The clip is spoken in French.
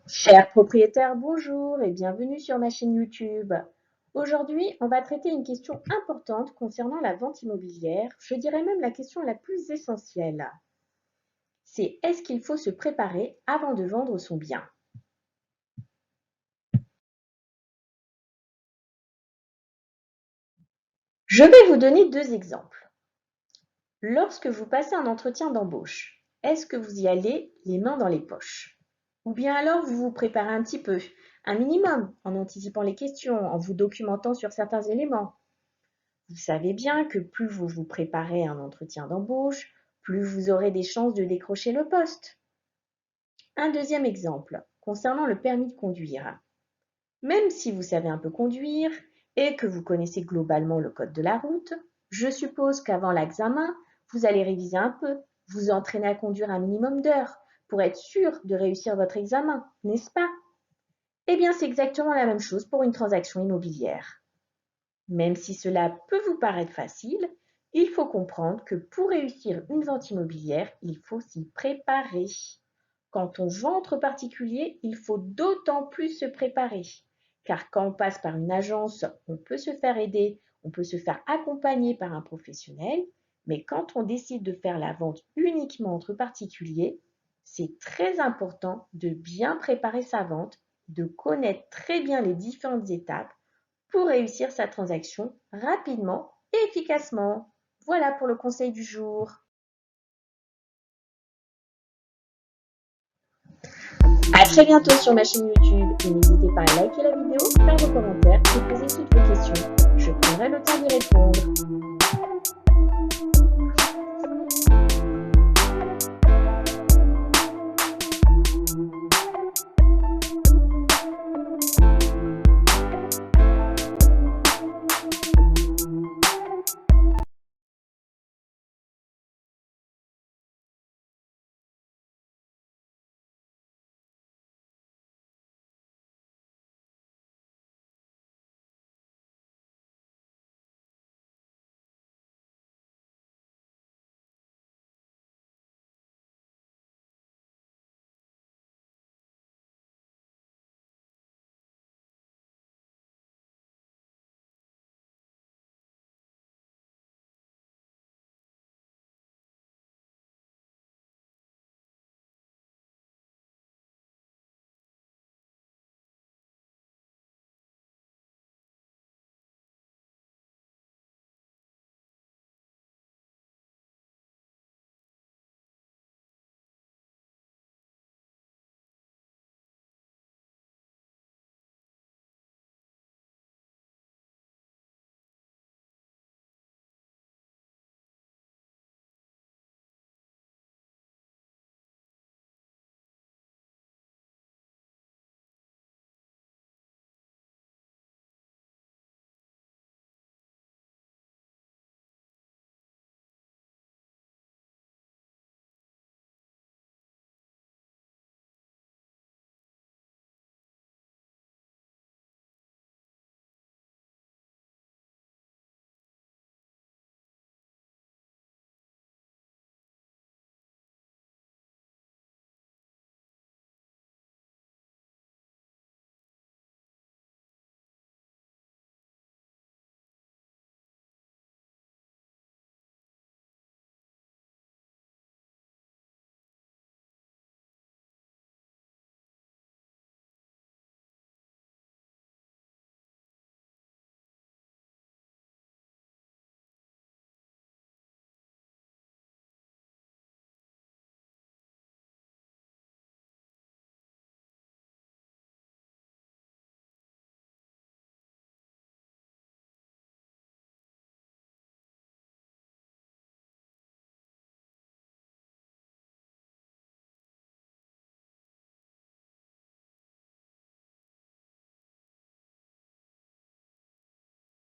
Chers propriétaires, bonjour et bienvenue sur ma chaîne YouTube. Aujourd'hui, on va traiter une question importante concernant la vente immobilière, je dirais même la question la plus essentielle. C'est est-ce qu'il faut se préparer avant de vendre son bien? Je vais vous donner deux exemples. Lorsque vous passez un entretien d'embauche, est-ce que vous y allez les mains dans les poches? Ou bien alors vous vous préparez un petit peu, un minimum, en anticipant les questions, en vous documentant sur certains éléments? Vous savez bien que plus vous vous préparez à un entretien d'embauche, plus vous aurez des chances de décrocher le poste. Un deuxième exemple, concernant le permis de conduire. Même si vous savez un peu conduire et que vous connaissez globalement le code de la route, je suppose qu'avant l'examen, vous allez réviser un peu, vous entraîner à conduire un minimum d'heures pour être sûr de réussir votre examen, n'est-ce pas? Eh bien, c'est exactement la même chose pour une transaction immobilière. Même si cela peut vous paraître facile, il faut comprendre que pour réussir une vente immobilière, il faut s'y préparer. Quand on vend entre particuliers, il faut d'autant plus se préparer. Car quand on passe par une agence, on peut se faire aider, on peut se faire accompagner par un professionnel, mais quand on décide de faire la vente uniquement entre particuliers, c'est très important de bien préparer sa vente, de connaître très bien les différentes étapes pour réussir sa transaction rapidement et efficacement. Voilà pour le conseil du jour. À très bientôt sur ma chaîne YouTube et n'hésitez pas à liker la vidéo, faire vos commentaires et poser toutes vos questions. Je prendrai le temps d'y répondre.